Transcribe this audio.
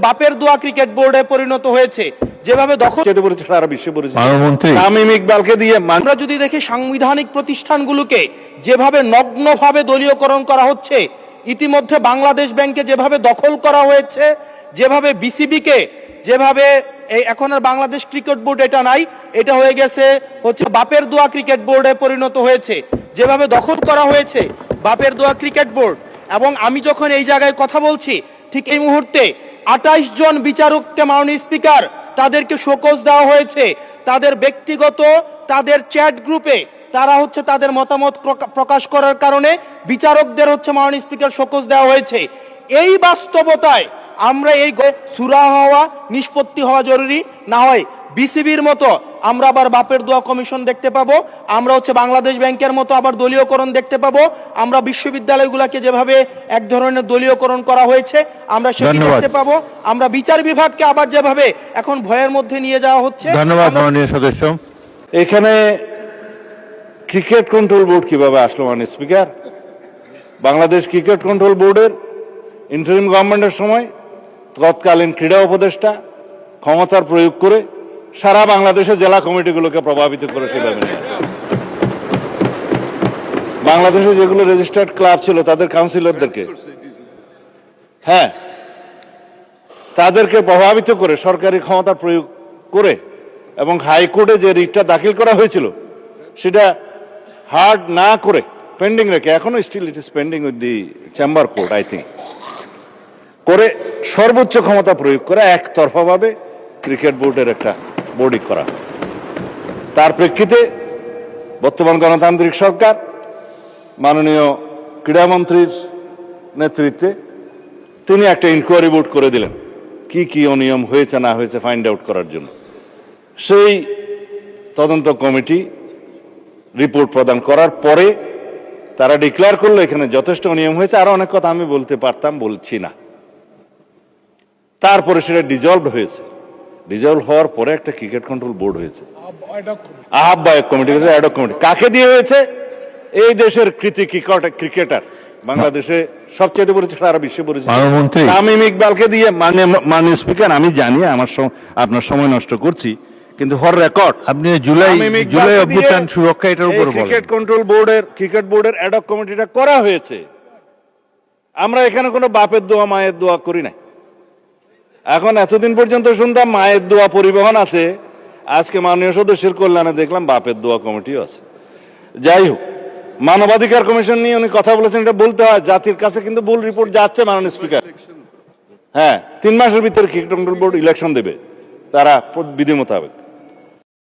বাপের দোয়া ক্রিকেট বোর্ডে পরিণত হয়েছে, যেভাবে দখল সারা বিশ্বে তামিম ইকবালকে দিয়ে। আমরা যদি দেখি সাংবিধানিক প্রতিষ্ঠানগুলোকে যেভাবে নগ্নভাবে দলীয়করণ করা হচ্ছে, ইতিমধ্যে বাংলাদেশ ব্যাংকে যেভাবে দখল করা হয়েছে, যেভাবে বিসিবিকে যেভাবে এখন আর বাংলাদেশ ক্রিকেট বোর্ড এটা নাই, এটা হয়ে গেছে হচ্ছে বাপের দোয়া ক্রিকেট বোর্ডে পরিণত হয়েছে, যেভাবে দখল করা হয়েছে বাপের দোয়া ক্রিকেট বোর্ড। এবং আমি যখন এই জায়গায় কথা বলছি, ঠিক এই মুহূর্তে 28 জন বিচারককে মাননীয় স্পিকার তাদেরকে শোকজ দেওয়া হয়েছে। তাদের ব্যক্তিগত তাদের চ্যাট গ্রুপে তারা হচ্ছে তাদের মতামত প্রকাশ করার কারণে বিচারকদের হচ্ছে মাননীয় স্পিকার শোকজ দেওয়া হয়েছে। এই বাস্তবতায় আমরা এই সুরা হওয়া নিষ্পত্তি হওয়া জরুরি, না হয় বিসিবির মতো আমরা আবার বাপের দোয়া কমিশন দেখতে পাবো, আমরা হচ্ছে বাংলাদেশ ব্যাংকের মতো আবার দলীয়করণ দেখতে পাবো, আমরা বিশ্ববিদ্যালয়গুলোকে যেভাবে এক ধরনের দলীয়করণ করা হয়েছে আমরা সেটি দেখতে পাবো, আমরা বিচার বিভাগকে আবার যেভাবে এখন ভয়ের মধ্যে নিয়ে যাওয়া হচ্ছে। ধন্যবাদ মাননীয় সদস্য। এখানে ক্রিকেট কন্ট্রোল বোর্ড কিভাবে আসলো মাননীয় স্পিকার? বাংলাদেশ ক্রিকেট কন্ট্রোল বোর্ডের ইন্টারিম গভর্নমেন্টের সময় তৎকালীন ক্রীড়া উপদেষ্টা ক্ষমতার প্রয়োগ করে সারা বাংলাদেশের জেলা কমিটিগুলোকে প্রভাবিত করে সেভাবে নিয়ে আসে। বাংলাদেশে যেগুলো রেজিস্টার্ড ক্লাব ছিল তাদের কাউন্সিলরদেরকে তাদেরকে প্রভাবিত করে সরকারি ক্ষমতার প্রয়োগ করে এবং হাইকোর্টে যে রিটটা দাখিল করা হয়েছিল সেটা হার্ড না করে পেন্ডিং রেখে, এখনো still it is pending with the chamber court I think, করে সর্বোচ্চ ক্ষমতা প্রয়োগ করে একতরফাভাবে ক্রিকেট বোর্ডের একটা বোর্ডিং করা। তার প্রেক্ষিতে বর্তমান গণতান্ত্রিক সরকার মাননীয় ক্রীড়ামন্ত্রীর নেতৃত্বে তিনি একটা ইনকোয়ারি বোর্ড করে দিলেন কি কি অনিয়ম হয়েছে না হয়েছে ফাইন্ড আউট করার জন্য। সেই তদন্ত কমিটি রিপোর্ট প্রদান করার পরে তারা ডিক্লেয়ার করলো এখানে যথেষ্ট অনিয়ম হয়েছে, আরো অনেক কথা আমি বলতে পারতাম, বলছি না। তারপরে সেটা ডিজলভ হয়েছে, ডিজলভ হওয়ার পরে একটা ক্রিকেট কন্ট্রোল বোর্ড হয়েছে, আহ্বায়ক কমিটি হয়েছে, অ্যাডক কমিটি। কাকে দিয়ে হয়েছে? এই দেশের কৃতি ক্রিকেটার, বাংলাদেশে সবচেয়ে পরিচিত, সারা বিশ্বে পরিচিত তামিম ইকবালকে দিয়ে। মাননীয় স্পিকার, আমি জানি আপনার সময় নষ্ট করছি, কিন্তু ফর রেকর্ড আপনি জুলাই অভ্যুত্থান সুরক্ষা এটার উপর বলেন। ক্রিকেট কন্ট্রোল বোর্ডের ক্রিকেট বোর্ডের অ্যাডক কমিটিটা করা হয়েছে। আমরা এখানে কোনো বাপের দোয়া মায়ের দোয়া করি না। এখন এতদিন পর্যন্ত শুনতাম মায়ের দোয়া পরিবহন আছে, আজকে মাননীয় সদস্যের কল্যাণে দেখলাম বাপের দোয়া কমিটিও আছে। যাই হোক, মানবাধিকার কমিশন নিয়ে উনি কথা বলেছেন, এটা বলতে হয়, জাতির কাছে কিন্তু ভুল রিপোর্ট যাচ্ছে মাননীয় স্পিকার। 3 মাসের ভিতরে ক্রিকেট কন্ট্রোল বোর্ড ইলেকশন দেবে তারা বিধি মোতাবেক।